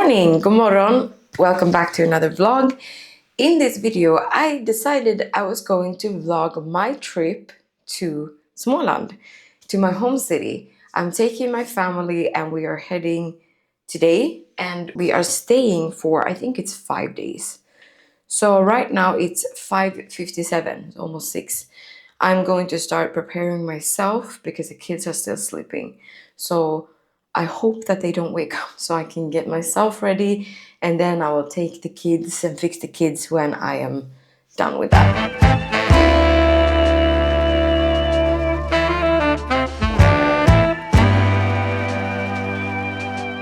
morning, god morgon. Welcome back to another vlog. In this video, I decided I was going to vlog my trip to Småland, to my home city. I'm taking my family and we are heading today and we are staying for, I think it's 5 days. So right now it's 5:57, almost 6. I'm going to start preparing myself because the kids are still sleeping. So I hope that they don't wake up so I can get myself ready and then I will take the kids and fix the kids when I am done with that.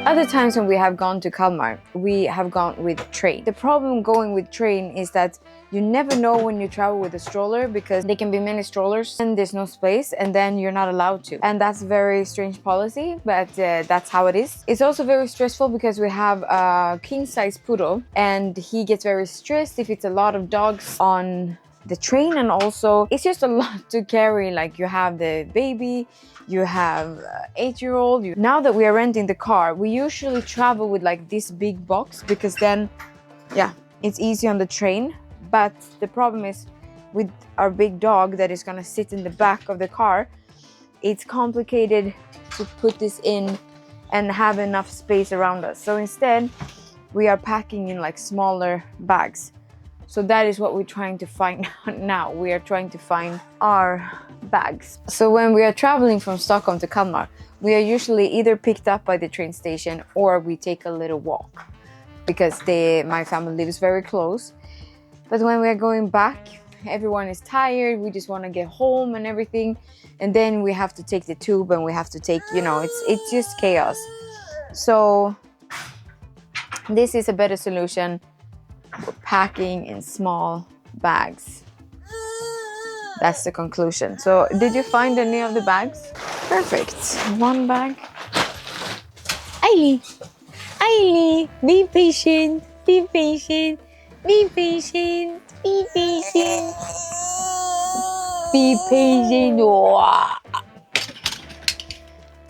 Other times when we have gone to Kalmar, we have gone with train. The problem going with train is that you never know when you travel with a stroller because there can be many strollers and there's no space and then you're not allowed to. And that's a very strange policy, but that's how it is. It's also very stressful because we have a king-size poodle and he gets very stressed if it's a lot of dogs on the train, and also it's just a lot to carry. Like you have the baby, you have 8-year-old. Now that we are renting the car, we usually travel with like this big box because then it's easy on the train. But the problem is with our big dog that is gonna sit in the back of the car, it's complicated to put this in and have enough space around us. So instead we are packing in like smaller bags. So that is what we're trying to find now. We are trying to find our bags. So when we are traveling from Stockholm to Kalmar, we are usually either picked up by the train station or we take a little walk because my family lives very close. But when we are going back, everyone is tired. We just want to get home and everything. And then we have to take the tube and we have to take, it's just chaos. So this is a better solution. We're packing in small bags. That's the conclusion. So did you find any of the bags? Perfect. One bag. Ailey, be patient, be patient, be patient, be patient. Be patient. Åh.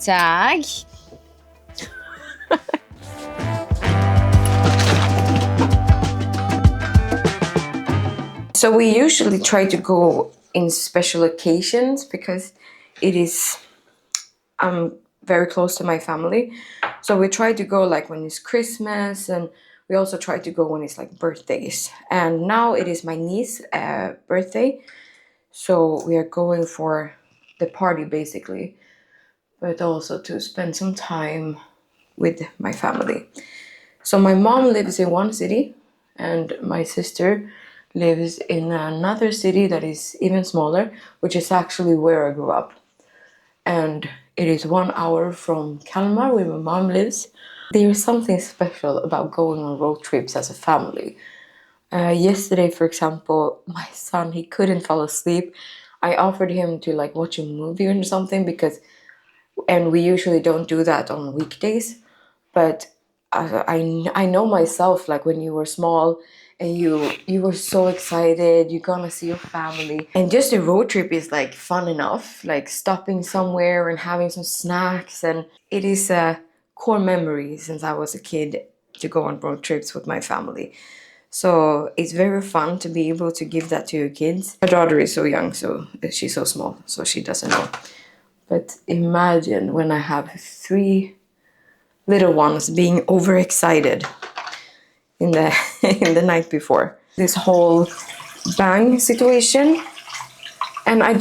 Tack. So we usually try to go in special occasions because it is very close to my family. So we try to go like when it's Christmas, and we also try to go when it's like birthdays. And now it is my niece's birthday. So we are going for the party basically, but also to spend some time with my family. So my mom lives in one city and my sister lives in another city that is even smaller, which is actually where I grew up. And it is 1 hour from Kalmar, where my mom lives. There is something special about going on road trips as a family. Yesterday, for example, my son, he couldn't fall asleep. I offered him to like watch a movie or something and we usually don't do that on weekdays. But I know myself, like when you were small and you were so excited, you're gonna see your family. And just a road trip is like fun enough, like stopping somewhere and having some snacks. And it is a core memory since I was a kid to go on road trips with my family. So it's very fun to be able to give that to your kids. My daughter is so young, so she's so small, so she doesn't know. But imagine when I have 3 little ones being overexcited in the night before. This whole bang situation. And I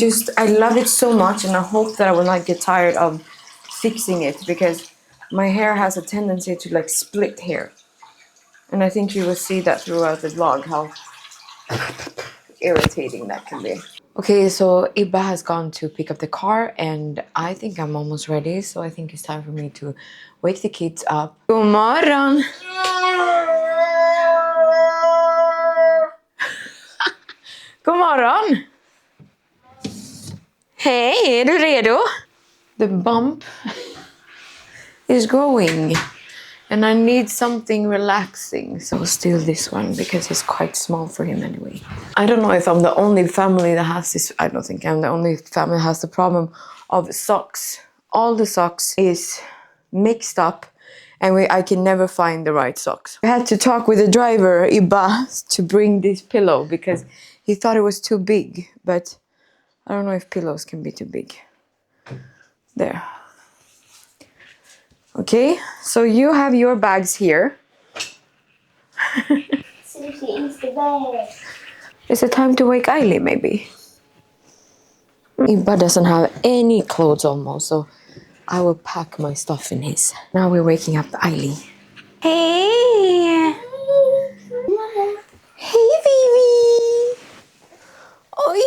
love it so much, and I hope that I will not get tired of fixing it because my hair has a tendency to like split hair. And I think you will see that throughout the vlog how irritating that can be. Okay, so Ibba has gone to pick up the car and I think I'm almost ready. So I think it's time for me to wake the kids up. God morgon! God morgon! Hej, är du redo? The bump is growing and I need something relaxing. So steal this one because it's quite small for him anyway. I don't know if I'm the only family that has this. I don't think I'm the only family that has the problem of socks. All the socks is mixed up and I can never find the right socks. I had to talk with the driver, Iba, to bring this pillow because he thought it was too big, but I don't know if pillows can be too big. There. Okay, so you have your bags here. So she eats the bed. Is it time to wake Ailey, maybe? Iba doesn't have any clothes almost, so I will pack my stuff in his. Now we're waking up Ailey. Hey! Hey, baby! Oj!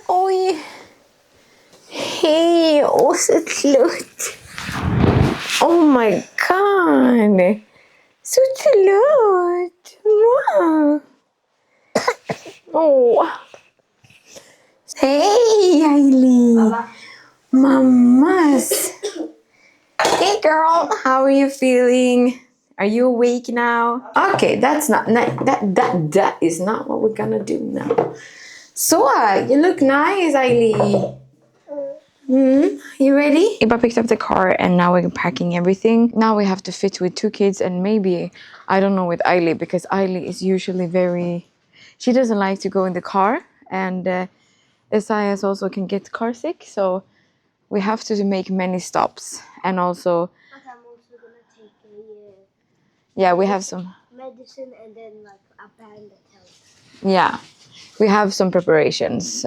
Oj! Hej! Åh, så trött! Oh my god! Så trött! Wow! Oh! Hey, Ailey! Mamas! Hey, girl! How are you feeling? Are you awake now? Okay, that is not what we're gonna do now. So, you look nice, Ailey. You ready? Iba picked up the car and now we're packing everything. Now we have to fit with 2 kids and maybe, I don't know with Ailey, because Ailey is usually she doesn't like to go in the car, and Esaias also can get car sick, so we have to make many stops. And also, But I'm also gonna take we have some medicine and then like a band that helps. Yeah, we have some preparations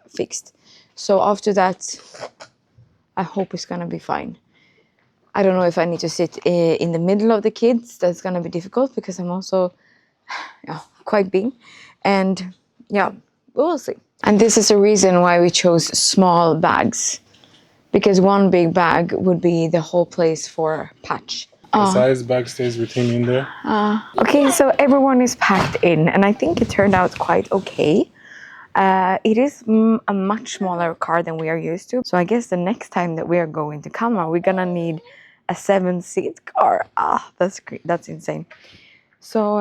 fixed. So after that, I hope it's gonna be fine. I don't know if I need to sit in the middle of the kids. That's gonna be difficult because I'm also quite big. And we'll see. And this is the reason why we chose small bags. Because one big bag would be the whole place for Patch. The size bag stays with him in there. Okay, so everyone is packed in, and I think it turned out quite okay. It is a much smaller car than we are used to. So I guess the next time that we are going to Kalmar, we're gonna need a 7-seat car. That's great. That's insane. So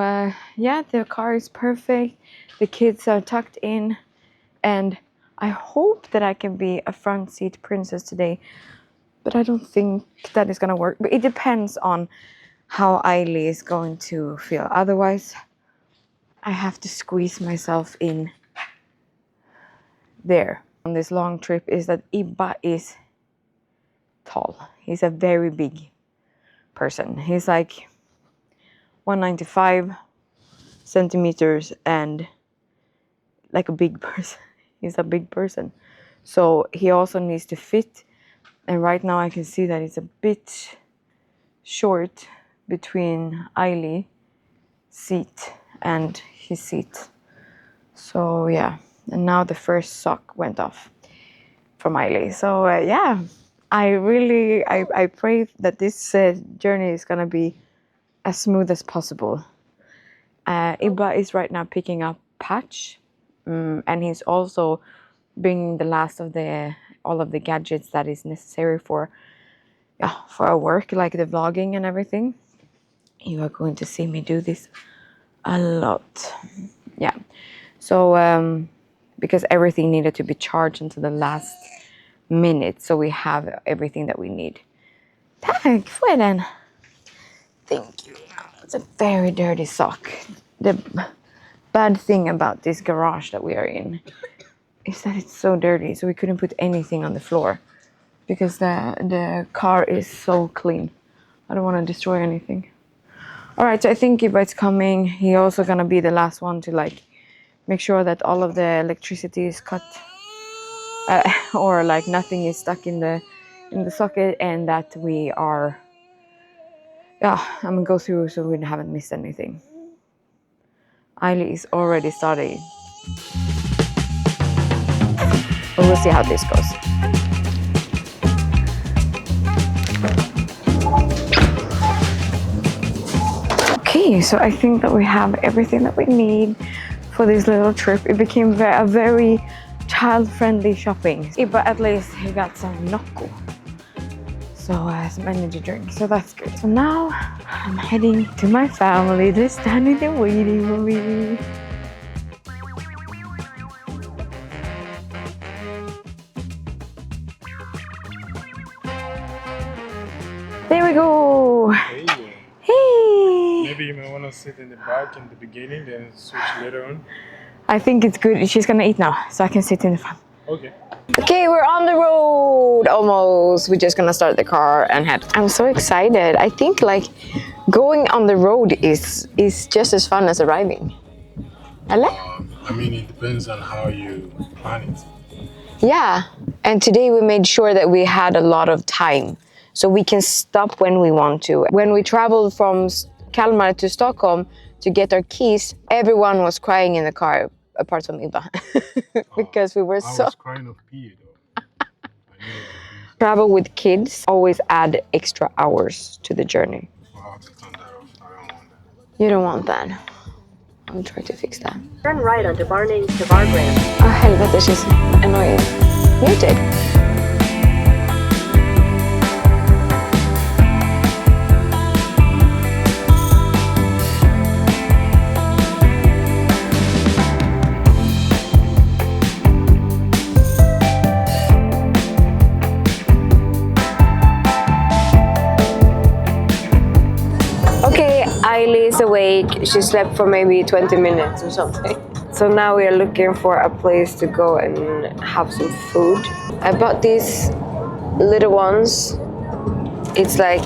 the car is perfect. The kids are tucked in, and I hope that I can be a front seat princess today. But I don't think that is gonna work. But it depends on how Ailey is going to feel. Otherwise, I have to squeeze myself in there. On this long trip is that Iba is tall. He's a very big person. He's like 195 centimeters and like a big person. He's a big person. So he also needs to fit. And right now I can see that it's a bit short between Ailey's seat and his seat. So yeah, and now the first sock went off from Ailey. So I pray that this journey is gonna be as smooth as possible. Iba is right now picking up Patch, and he's also bringing the last of all of the gadgets that is necessary for our work, like the vlogging and everything. You are going to see me do this a lot. Yeah. So because everything needed to be charged until the last minute, so we have everything that we need. Tack för den. Thank you. It's a very dirty sock. The bad thing about this garage that we are in is that it's so dirty, so we couldn't put anything on the floor because the car is so clean. I don't want to destroy anything. All right, so I think Iba is coming. He's also gonna be the last one to like make sure that all of the electricity is cut, or like nothing is stuck in the socket, and that we are. I'm gonna go through so we haven't missed anything. Ailey is already starting. But we'll see how this goes. Okay, so I think that we have everything that we need for this little trip. It became a very child-friendly shopping. But at least he got some Nocco. So some energy drink, so that's good. So now I'm heading to my family. They're standing there waiting for me. There we go. Maybe you may want to sit in the back in the beginning, then switch later on. I think it's good. She's gonna eat now, so I can sit in the front. Okay. Okay, we're on the road almost. We're just gonna start the car and head. I'm so excited. I think like going on the road is just as fun as arriving. Hello? I mean, it depends on how you plan it. Yeah, and today we made sure that we had a lot of time so we can stop when we want to. When we traveled from Kalmar to Stockholm to get our keys, everyone was crying in the car apart from Iba because we were I so... was crying of pee though. I needed to pee. Travel with kids always add extra hours to the journey. I'll have to turn that off. I don't want that. You don't want that. I'll try to fix that. Turn right onto Bargrave. Oh, helvete, she's annoying. Muted. Okay, Ailey is awake. She slept for maybe 20 minutes or something. So now we are looking for a place to go and have some food. I bought these little ones. It's like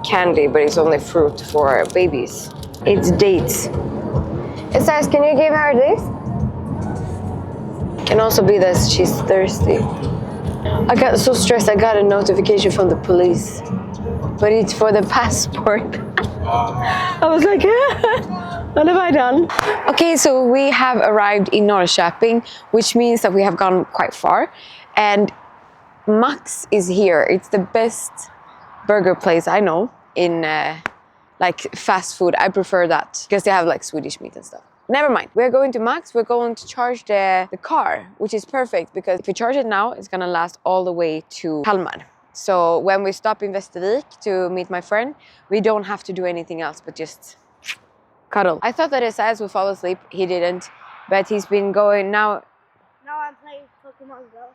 candy, but it's only fruit for babies. It's dates. It says, can you give her this? Can also be that she's thirsty. I got so stressed, I got a notification from the police. But it's for the passport. I was like, what have I done? Okay, so we have arrived in Norrköping, which means that we have gone quite far. And Max is here. It's the best burger place I know in like fast food. I prefer that because they have like Swedish meat and stuff. Never mind. We're going to Max. We're going to charge the car, which is perfect because if we charge it now, it's gonna last all the way to Kalmar. So when we stop in Västervik to meet my friend, we don't have to do anything else but just cuddle. I thought that Esaias would fall asleep. He didn't, but he's been going now. Now I'm playing Pokemon Go.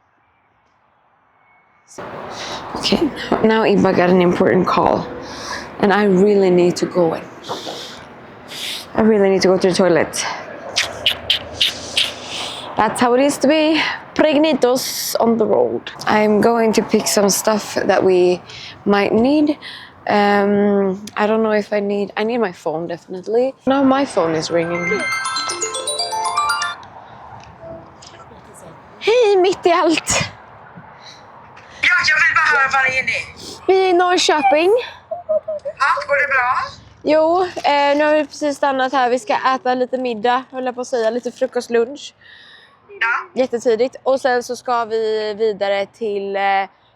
Okay, now Iba got an important call and I really need to go in. I really need to go to the toilet. That's how it is to be pregnitos on the road. I'm going to pick some stuff that we might need. I don't know if I need my phone definitely. Now my phone is ringing. Hej mitt i allt! Ja, jag vill bara höra var är ni? Vi är i Norrköping. Ja, går det bra? Jo, nu har vi precis stannat här. Vi ska äta lite middag, höll jag på att säga, lite frukostlunch. Ja. Jättetidigt. Och sen så ska vi vidare till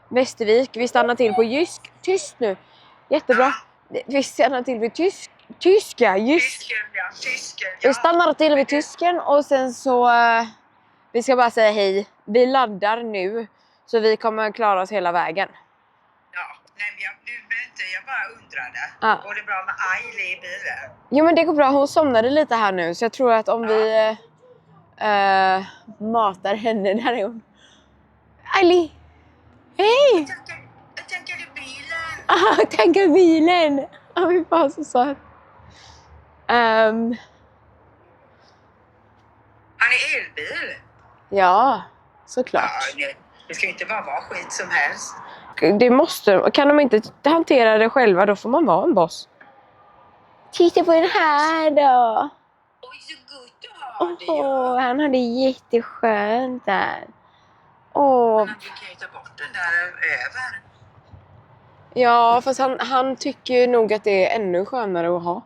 Västervik. Vi stannar till på Jysk. Tyst nu. Jättebra. Vi stannar till vid Jysk. Tysken, ja. Tysken, ja. Vi stannar till vid Tysken och sen så... vi ska bara säga hej. Vi laddar nu. Så vi kommer klara oss hela vägen. Ja, nej men jag bara undrade. Ja. Går det bra med Ailey i bilen? Jo men det går bra. Hon somnade lite här nu. Så jag tror att om vi matar henne där är hon. Ailey! Hej! Jag tänker i bilen. Ah, tänker bilen! Ja, vi var så söt. Har ni elbil? Ja, såklart. Ja, det ska ju inte bara vara skit som helst. Det måste, kan de inte hantera det själva, då får man vara en boss. Titta på den här då! Oj, så gott du har det ju. Åh, han hade jätteskönt där. Åh. Men du kan ju ta bort den där över. Ja, fast han tycker nog att det är ännu skönare att ha.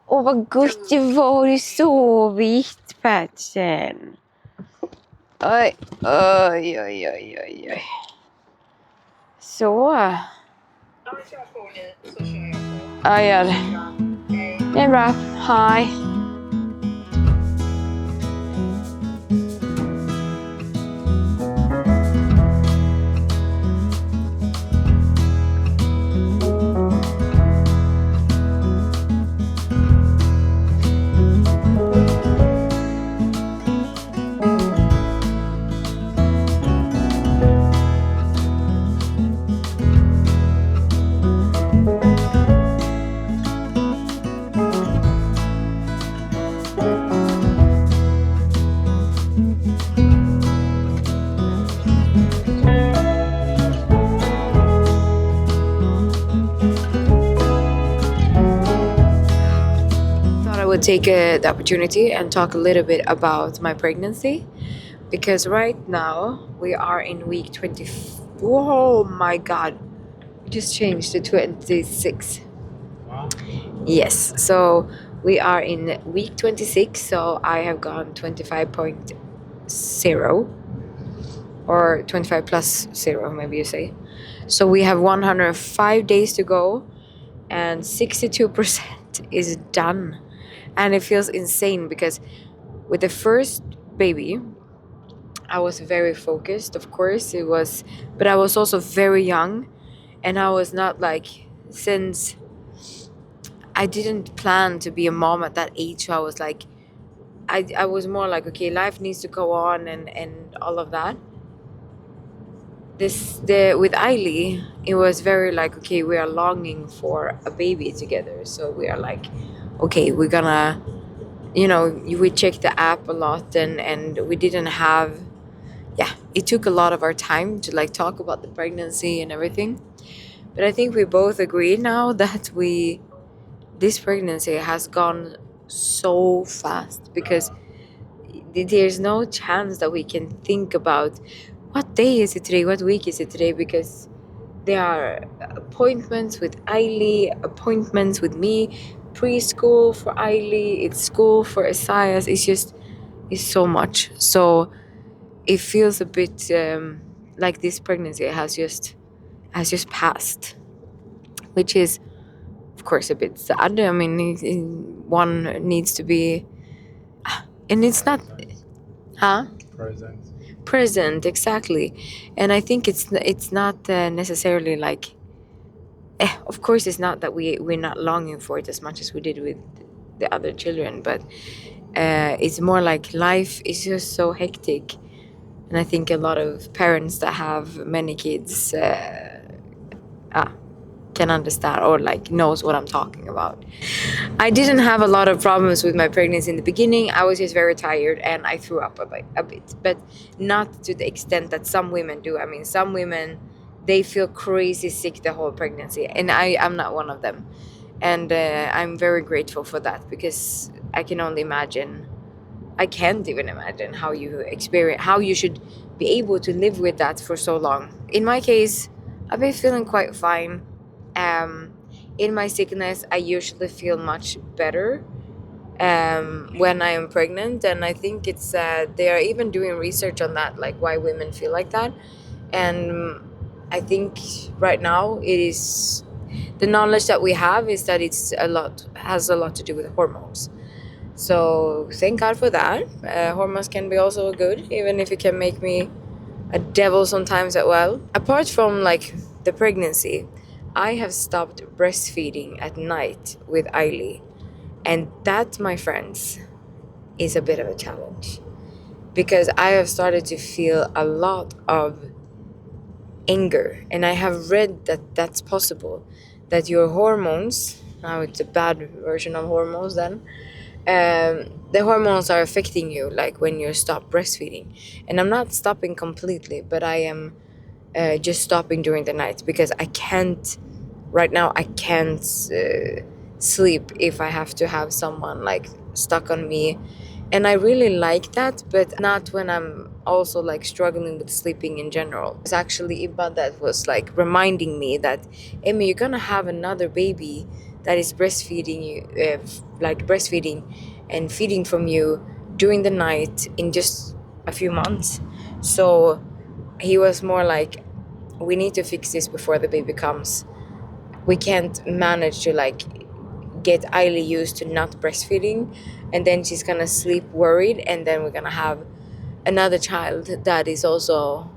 Åh, vad gott det var i sovit, Patsen. Oj, oj, oj, oj, oj, oj. Så. Ja, kör på ni, så kör jag på. Ja, gör det. Hej. Det är bra. Hej. take the opportunity and talk a little bit about my pregnancy, because right now we are in week 20. Oh my god, we just changed to 26. Wow. Yes, so we are in week 26, so I have gone 25.0 or 25 plus 0, maybe you say. So we have 105 days to go, and 62% is done. And it feels insane because with the first baby, I was very focused, of course, it was, but I was also very young, and I was not like, since I didn't plan to be a mom at that age, so I was like, I was more like, okay, life needs to go on and all of that. With Ailey, it was very like, okay, we are longing for a baby together, so we are like, okay, we're gonna, we checked the app a lot, and we didn't have, yeah, it took a lot of our time to like talk about the pregnancy and everything. But I think we both agree now that this pregnancy has gone so fast, because there's no chance that we can think about what day is it today, what week is it today, because there are appointments with Ailey, appointments with me, preschool for Ailey, it's school for Isaias. It's so much. So it feels a bit like this pregnancy has just passed, which is of course a bit sad. I mean, one needs to be, and it's not, huh? Present, exactly. And I think it's not necessarily like, of course it's not that we're not longing for it as much as we did with the other children, but it's more like life is just so hectic. And I think a lot of parents that have many kids can understand, or like knows what I'm talking about. I didn't have a lot of problems with my pregnancy in the beginning. I was just very tired and I threw up a bit, but not to the extent that some women do. I mean, some women, they feel crazy sick the whole pregnancy, and I'm not one of them. And I'm very grateful for that, because I can't even imagine how you should be able to live with that for so long. In my case, I've been feeling quite fine. In my sickness, I usually feel much better when I am pregnant, and I think it's they are even doing research on that, like why women feel like that. And I think right now it is, the knowledge that we have is that has a lot to do with hormones. So thank God for that. Hormones can be also good, even if it can make me a devil sometimes as well. Apart from like the pregnancy, I have stopped breastfeeding at night with Ailey, and that, my friends, is a bit of a challenge, because I have started to feel a lot of anger, and I have read that that's possible, that your hormones, now it's a bad version of hormones then, the hormones are affecting you, like when you stop breastfeeding. And I'm not stopping completely, but I am just stopping during the night, because I can't sleep if I have to have someone like stuck on me. And I really like that, but not when I'm also like struggling with sleeping in general. It's actually Iba that was like reminding me that, Emmy, you're gonna have another baby that is breastfeeding you, like breastfeeding and feeding from you during the night in just a few months. So he was more like, we need to fix this before the baby comes. We can't manage to like get Ailey used to not breastfeeding, and then she's gonna sleep worried, and then we're gonna have another child that is also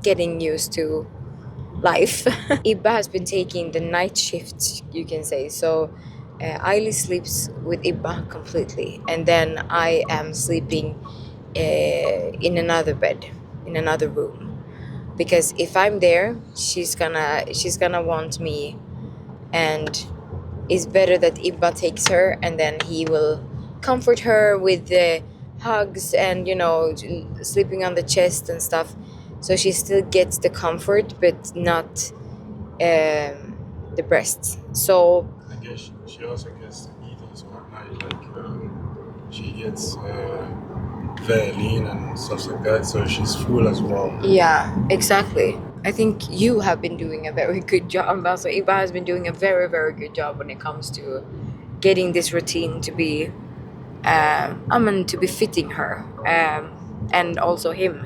getting used to life. Iba has been taking the night shift, you can say. So Ailey sleeps with Iba completely, and then I am sleeping in another bed, in another room, because if I'm there, she's gonna want me, and it's better that Iba takes her, and then he will comfort her with the hugs and sleeping on the chest and stuff, so she still gets the comfort but not the breasts. So I guess she also gets to eat also at night, like she gets very lean and stuff like that, so she's full as well. Yeah, exactly. I think you have been doing a very good job. Also, Iba has been doing a very, very good job when it comes to getting this routine to be, to be fitting her, and also him.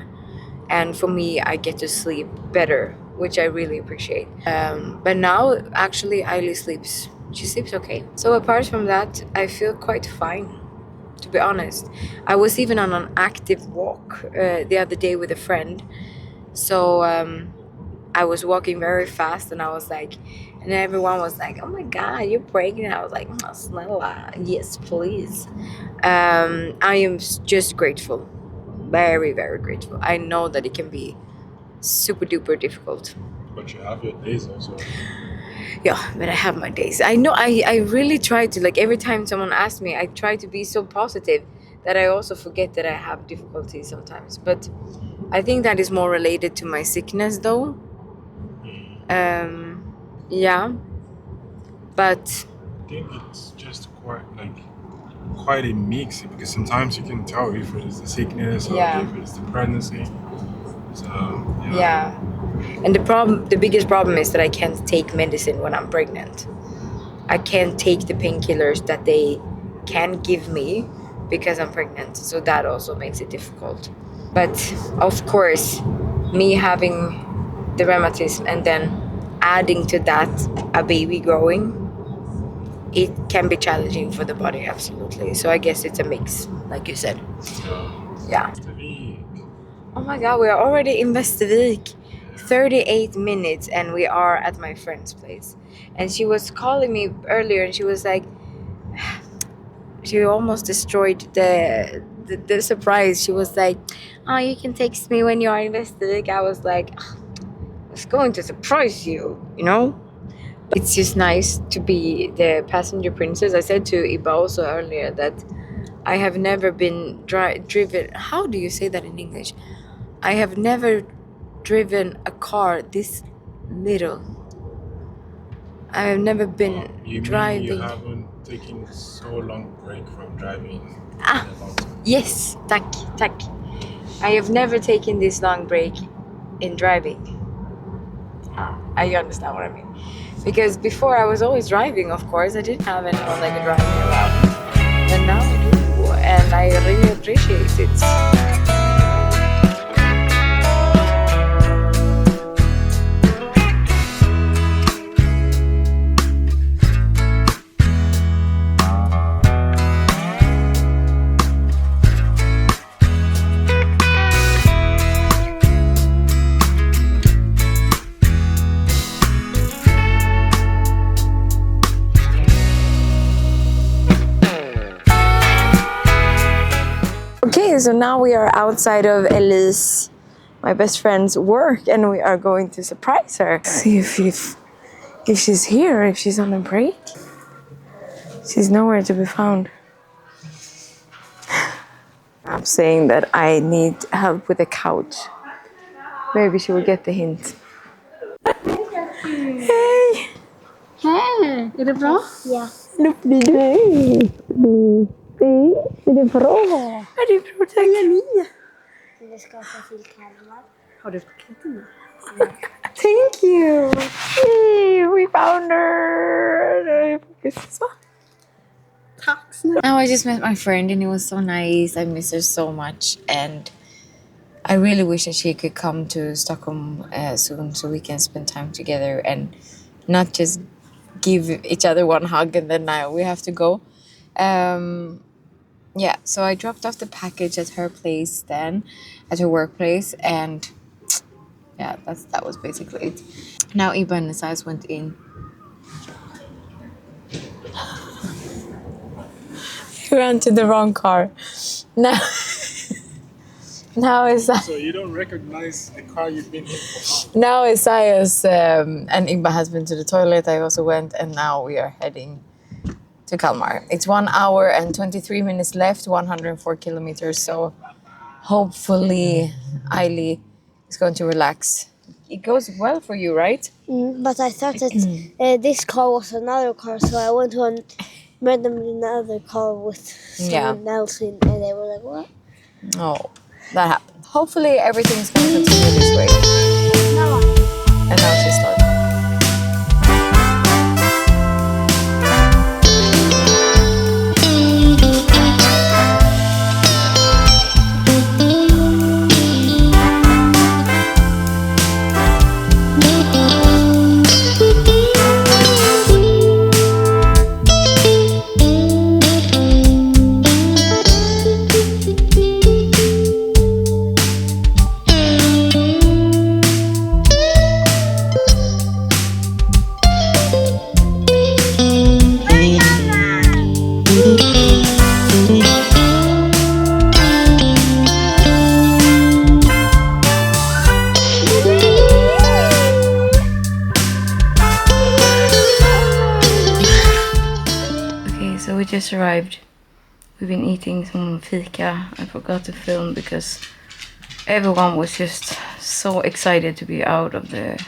And for me, I get to sleep better, which I really appreciate. But now, actually, Ailey sleeps. She sleeps okay. So apart from that, I feel quite fine, to be honest. I was even on an active walk the other day with a friend. So I was walking very fast, and I was like, and everyone was like, "Oh my God, you're pregnant!" I was like, "Oh, Snella, yes, please." I am just grateful, very, very grateful. I know that it can be super duper difficult. But you have your days also. Yeah, but I have my days. I know. I really try to, like, every time someone asks me, I try to be so positive that I also forget that I have difficulties sometimes. But I think that is more related to my sickness, though. Yeah, but I think it's just quite a mix, because sometimes you can tell if it is the sickness or Yeah. if it's the pregnancy. So yeah. And the biggest problem is that I can't take medicine when I'm pregnant. I can't take the painkillers that they can give me because I'm pregnant. So that also makes it difficult. But of course, me having the rheumatism and then adding to that a baby growing, it can be challenging for the body, absolutely. So I guess it's a mix, like you said. Yeah. it's the week. Oh my God, we are already in Västervik. 38 minutes and we are at my friend's place. And she was calling me earlier and she was like, she almost destroyed the surprise. She was like, "Oh, you can text me when you are in Västervik." I was like, I was going to surprise you, you know? It's just nice to be the passenger princess. I said to Iba also earlier that I have never been driven. How do you say that in English? I have never driven a car this little. I have never been You driving. mean you haven't taken so long break from driving? Ah, yes, tack. I have never taken this long break in driving. I understand what I mean. Because before I was always driving, of course. I didn't have anyone that could drive me around. And now I do, and I really appreciate it. Okay, so now we are outside of Elise, my best friend's work, and we are going to surprise her. See if she's here, if she's on a break. She's nowhere to be found. I'm saying that I need help with the couch. Maybe she will get the hint. Hey! Hej, är det bra? Ja. Lovely day! Är det bra? Är det bra, tack. Vi ska åka till Kalmar. Har du paket med? Thank you! Hey, we found her! Tack snälla. Now I just met my friend and it was so nice. I miss her so much and I really wish that she could come to Stockholm soon so we can spend time together and not just give each other one hug and then now we have to go. Yeah, so I dropped off the package at her place then, at her workplace, and yeah, that was basically it. Now Iba and Isaias went in. He ran to the wrong car. Now Isaias. So you don't recognize the car you've been in for? Now Isaias and Iba has been to the toilet. I also went, and now we are heading to Kalmar. It's 1 hour and 23 minutes left, 104 kilometers. So hopefully Ailey is going to relax. It goes well for you, right? But I thought that this car was another car, so I went on met them in another car with someone else in, and they were like, "What?" Oh, that happened. Hopefully everything's gonna continue this way. No. And now she started. So we just arrived. We've been eating some fika. I forgot to film because everyone was just so excited to be out of the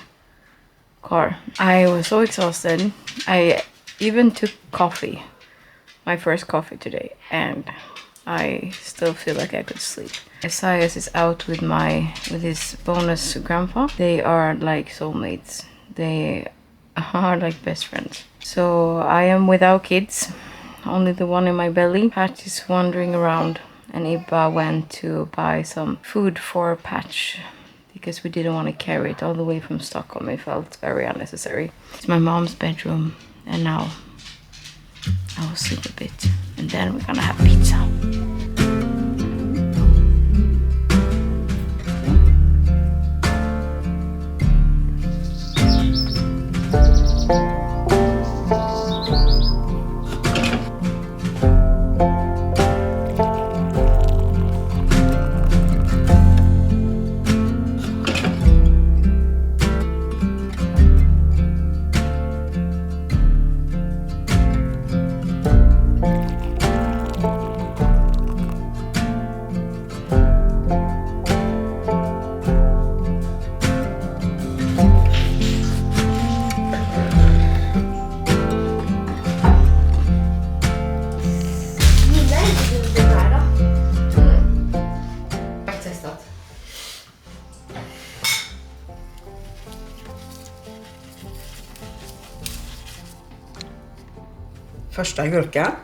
car. I was so exhausted. I even took coffee, my first coffee today, and I still feel like I could sleep. Esaias is out with his bonus grandpa. They are like soulmates. They are like best friends. So I am without kids. Only the one in my belly. Patch is wandering around, and Ibba went to buy some food for Patch because we didn't want to carry it all the way from Stockholm. It felt very unnecessary. It's my mom's bedroom, and now I will sleep a bit, and then we're gonna have pizza. Första gurka.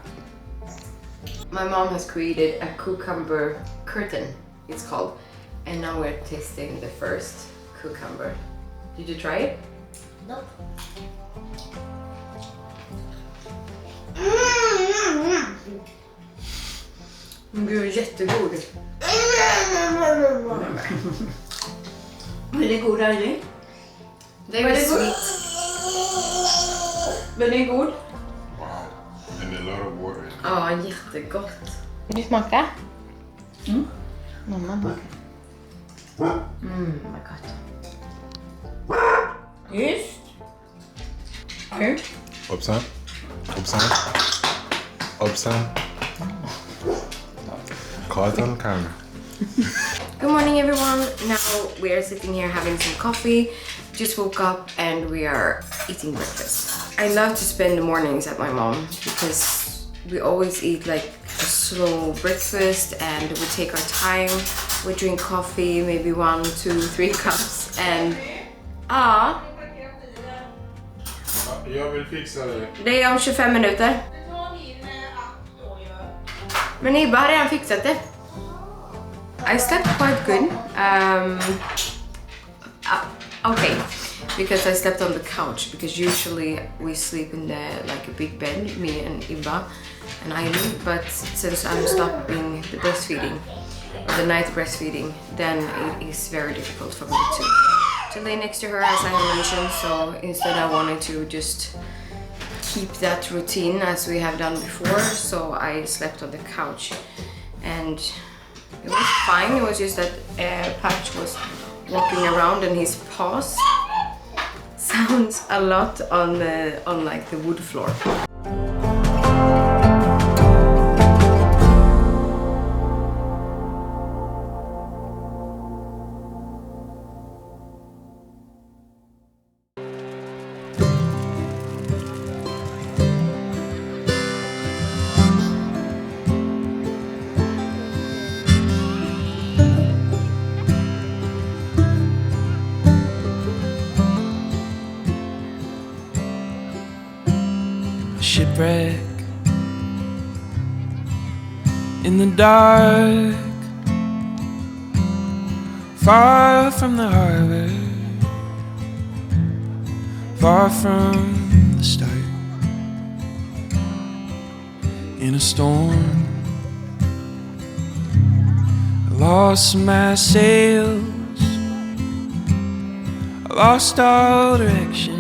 My mom has created a cucumber curtain, it's called. And now we're tasting the first cucumber. Did you try it? Nope. Gud, jättegod. Den är god, Riley. Det är sweet. Den är god. And a lot of water. Ja, jättegott. Vill du smaka? Mamma smakar. Vad gott. Just. Okej. Hoppsan. Hoppsan. Hoppsan. Cotton can. Good morning, everyone. Now we are sitting here having some coffee. Just woke up and we are eating breakfast. I love to spend the mornings at my mom because we always eat like a slow breakfast and we take our time. We drink coffee, maybe 1, 2, 3 cups, and Jag vill fixa det. det är om 25 minuter. Men Ibba har redan fixat det. I slept quite good. Okay, because I slept on the couch because usually we sleep in like a big bed, me and Ibba and Ailey. But since I'm stopping the breastfeeding, or the night breastfeeding, then it is very difficult for me to lay next to her, as I mentioned. So instead I wanted to just keep that routine as we have done before. So I slept on the couch and it was fine. It was just that Patch was walking around and his paws sounds a lot on like the wood floor. shipwreck in the dark, far from the harbor, far from the start. In a storm, I lost my sails, I lost all direction,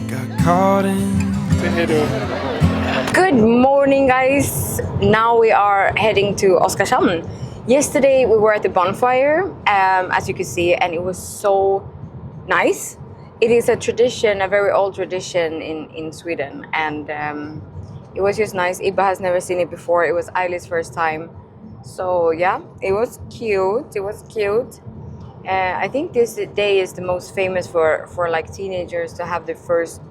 got caught in. Good morning, guys. Now we are heading to Oskarshamn. Yesterday we were at the bonfire, as you can see, and it was so nice. It is a tradition, a very old tradition in Sweden, and it was just nice. Ibba has never seen it before. It was Eilid's first time, so yeah, it was cute. It was cute. I think this day is the most famous for like teenagers to have their first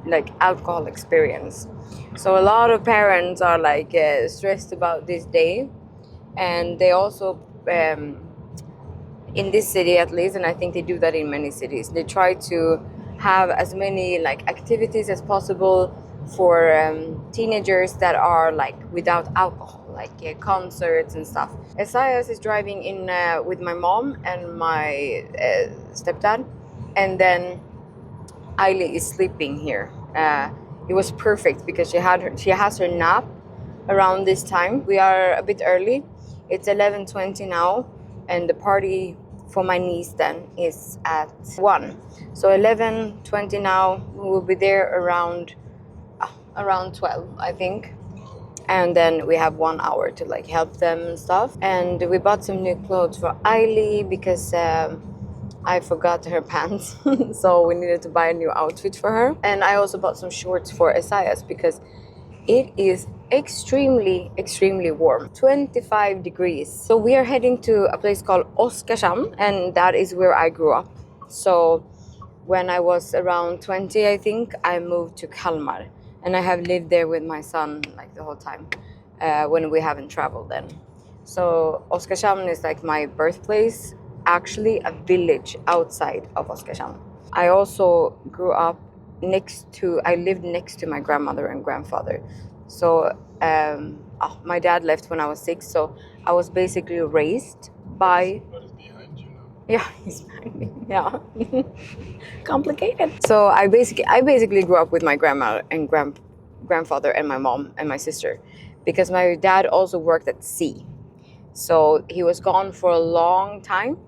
like alcohol experience. So a lot of parents are like stressed about this day, and they also in this city at least, and I think they do that in many cities, they try to have as many like activities as possible for teenagers that are like without alcohol, like concerts and stuff. Esaias is driving in with my mom and my stepdad, and then Eilid is sleeping here. It was perfect because she has her nap around this time. We are a bit early. It's 11:20 now, and the party for my niece then is at 1. So 11:20 now. We will be there around 12, I think. And then we have 1 hour to like help them and stuff. And we bought some new clothes for Eilid because I forgot her pants, so we needed to buy a new outfit for her. And I also bought some shorts for Esaias because it is extremely warm, 25 degrees. So we are heading to a place called Oskarshamn, and that is where I grew up. So when I was around 20, I think, I moved to Kalmar, and I have lived there with my son like the whole time when we haven't traveled then. So Oskarshamn is like my birthplace, actually a village outside of Oskarshamn. I also grew up I lived next to my grandmother and grandfather. So my dad left when I was 6, so I was basically raised by... What is behind you now? Yeah, he's behind me. Yeah. Complicated. So I basically grew up with my grandma and grandfather and my mom and my sister, because my dad also worked at sea. So he was gone for a long time,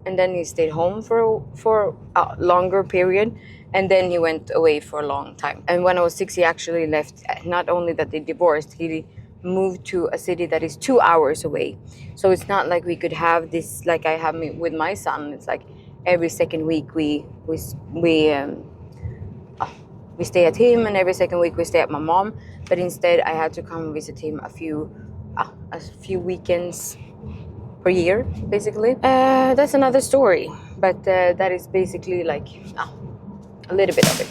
and then he stayed home for a longer period, and then he went away for a long time. And when I was 6, he actually left. Not only that they divorced, he moved to a city that is 2 hours away. So it's not like we could have this like I have with my son. It's like every second week we stay at him, and every second week we stay at my mom. But instead I had to come visit him a few weekends per year, basically. That's another story, but that is basically like a little bit of it.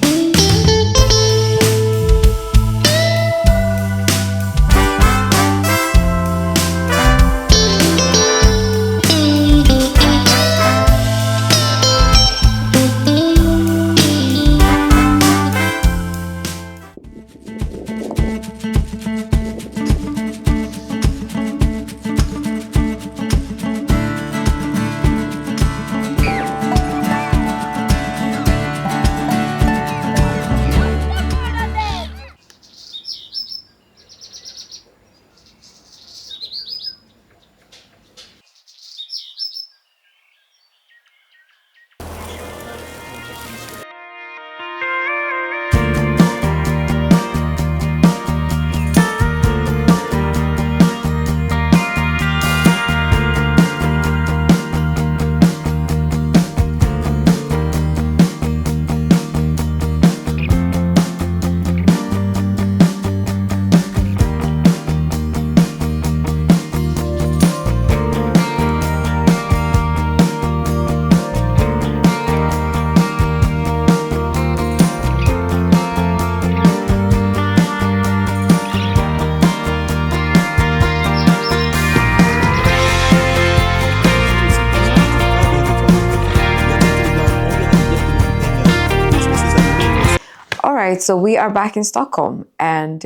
right, so we are back in Stockholm, and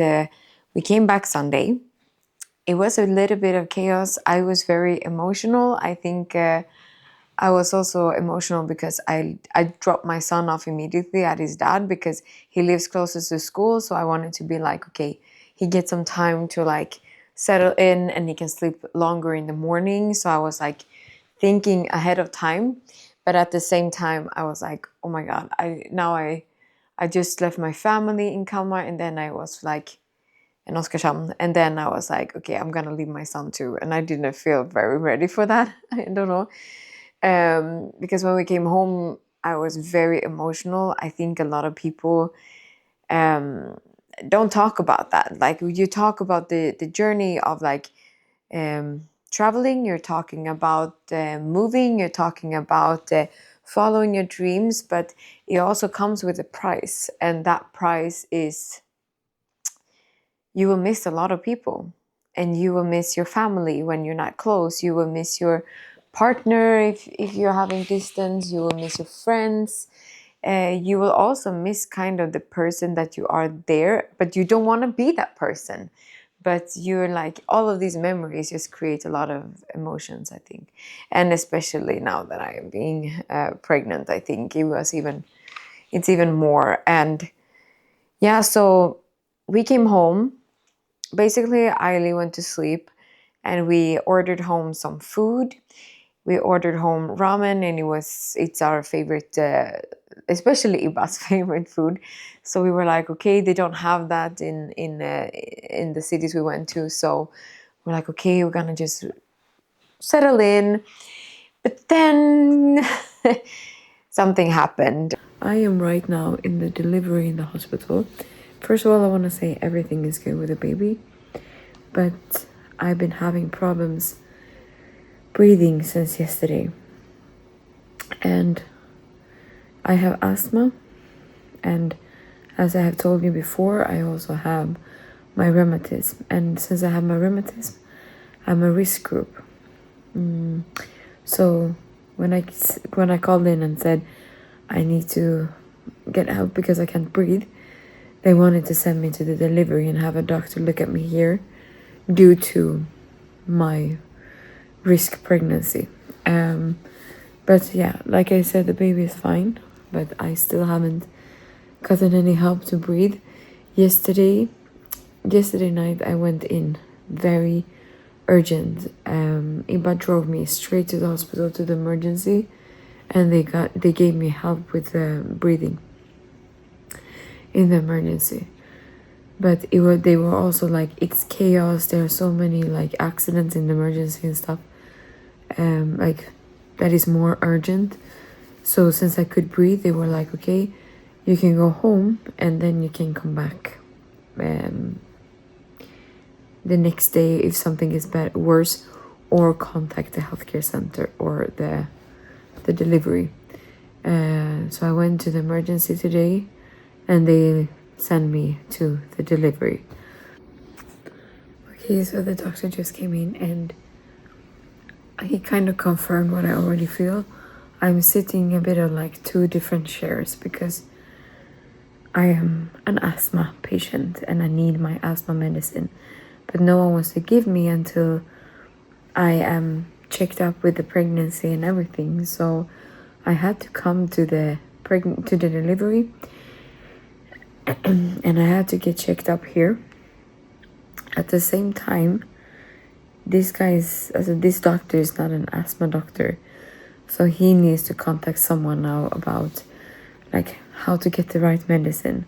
we came back Sunday. It was a little bit of chaos. I was very emotional. I think I was also emotional because I dropped my son off immediately at his dad because he lives closest to school. So I wanted to be like, okay, he gets some time to like settle in and he can sleep longer in the morning. So I was like thinking ahead of time. But at the same time, I was like, oh my God, I just left my family in Kalmar, and then I was like in Oskarshamn, and then I was like, okay, I'm gonna leave my son too, and I didn't feel very ready for that. I don't know, because when we came home, I was very emotional. I think a lot of people don't talk about that. Like you talk about the journey of like traveling, you're talking about moving, you're talking about following your dreams, but it also comes with a price, and that price is you will miss a lot of people, and you will miss your family when you're not close. You will miss your partner if you're having distance. You will miss your friends. You will also miss kind of the person that you are there, but you don't want to be that person. But you're like, all of these memories just create a lot of emotions, I think. And especially now that I am being pregnant, I think it's even more. And yeah, so we came home. Basically, Ailey went to sleep and we ordered home some food. We ordered home ramen, and it's our favorite, especially Iba's favorite food. So we were like, okay, they don't have that in the cities we went to. So we're like, okay, we're gonna just settle in. But then something happened. I am right now in the delivery in the hospital. First of all, I want to say everything is good with the baby, but I've been having problems breathing since yesterday. And I have asthma, and as I have told you before, I also have my rheumatism. And since I have my rheumatism, I'm a risk group. So when I called in and said I need to get help because I can't breathe, they wanted to send me to the delivery and have a doctor look at me here due to my risk pregnancy. But yeah, like I said, the baby is fine, but I still haven't gotten any help to breathe. Yesterday night I went in very urgent. Iba drove me straight to the hospital, to the emergency, and they gave me help with breathing in the emergency. But they were also like, it's chaos, there are so many like accidents in the emergency and stuff, like that is more urgent. So since I could breathe, they were like, okay, you can go home and then you can come back the next day if something is worse, or contact the healthcare center or the delivery. So I went to the emergency today and they sent me to the delivery. Okay, so the doctor just came in and he kind of confirmed what I already feel. I'm sitting a bit on like two different chairs because I am an asthma patient and I need my asthma medicine, but no one wants to give me until I am checked up with the pregnancy and everything. So I had to come to the delivery and I had to get checked up here. At the same time, this doctor is not an asthma doctor, so he needs to contact someone now about like how to get the right medicine.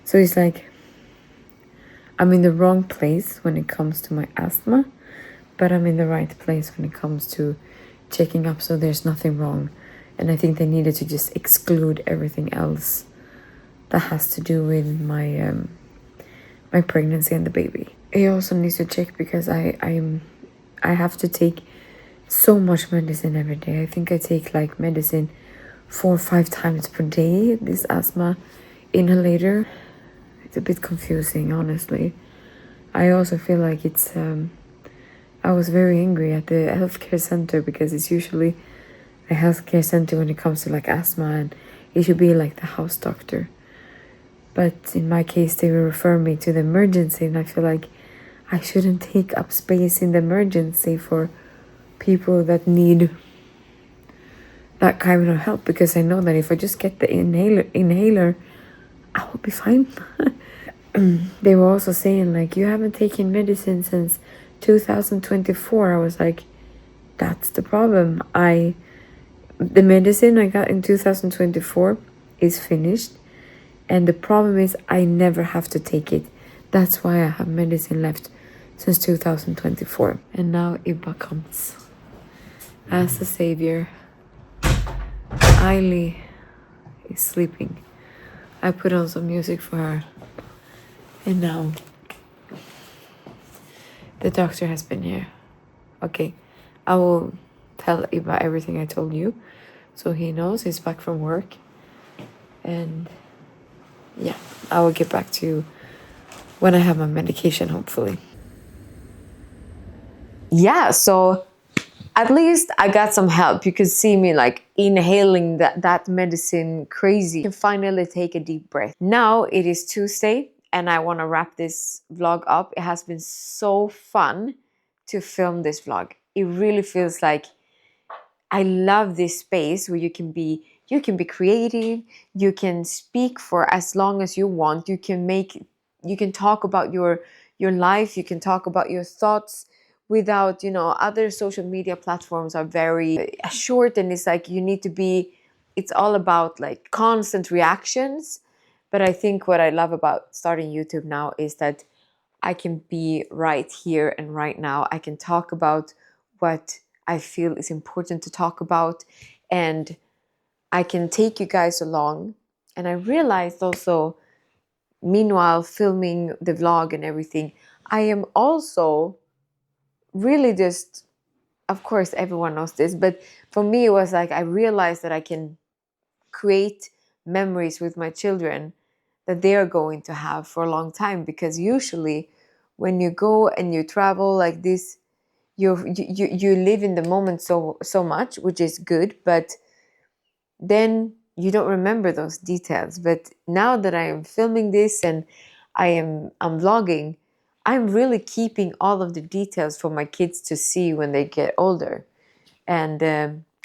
So he's like, I'm in the wrong place when it comes to my asthma, but I'm in the right place when it comes to checking up, so there's nothing wrong. And I think they needed to just exclude everything else that has to do with my my pregnancy and the baby. He also needs to check because I have to take so much medicine every day. I think I take like medicine 4 or 5 times per day, this asthma inhaler. It's a bit confusing, honestly. I also feel like it's I was very angry at the healthcare center because it's usually a healthcare center when it comes to like asthma, and it should be like the house doctor. But in my case, they will refer me to the emergency, and I feel like I shouldn't take up space in the emergency for people that need that kind of help, because I know that if I just get the inhaler, I will be fine. They were also saying like, you haven't taken medicine since 2024. I was like, that's the problem. The medicine I got in 2024 is finished, and the problem is I never have to take it. That's why I have medicine left since 2024. And now Ibba comes as the savior. Ailey is sleeping. I put on some music for her. And now the doctor has been here. Okay, I will tell Ibba everything I told you, so he knows he's back from work. And yeah, I will get back to you when I have my medication, hopefully. Yeah, so at least I got some help. You could see me like inhaling that medicine crazy. I can finally take a deep breath. Now it is Tuesday and I want to wrap this vlog up. It has been so fun to film this vlog. It really feels like I love this space where you can be creative, you can speak for as long as you want, you can talk about your life, you can talk about your thoughts without, other social media platforms are very short, and it's like it's all about like constant reactions. But I think what I love about starting YouTube now is that I can be right here and right now. I can talk about what I feel is important to talk about, and I can take you guys along. And I realized also, meanwhile filming the vlog and everything, I am also really just, of course everyone knows this, but for me it was like I realized that I can create memories with my children that they are going to have for a long time. Because usually when you go and you travel like this, you live in the moment so much, which is good, but then you don't remember those details. But now that I am filming this and I'm vlogging, I'm really keeping all of the details for my kids to see when they get older. And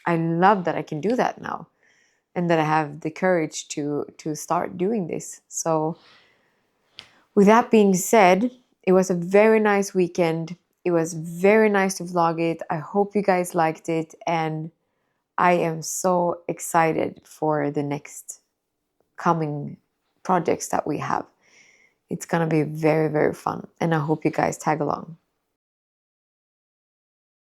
I love that I can do that now, and that I have the courage to start doing this. So with that being said, it was a very nice weekend. It was very nice to vlog it. I hope you guys liked it, and I am so excited for the next coming projects that we have. It's gonna be very, very fun, and I hope you guys tag along.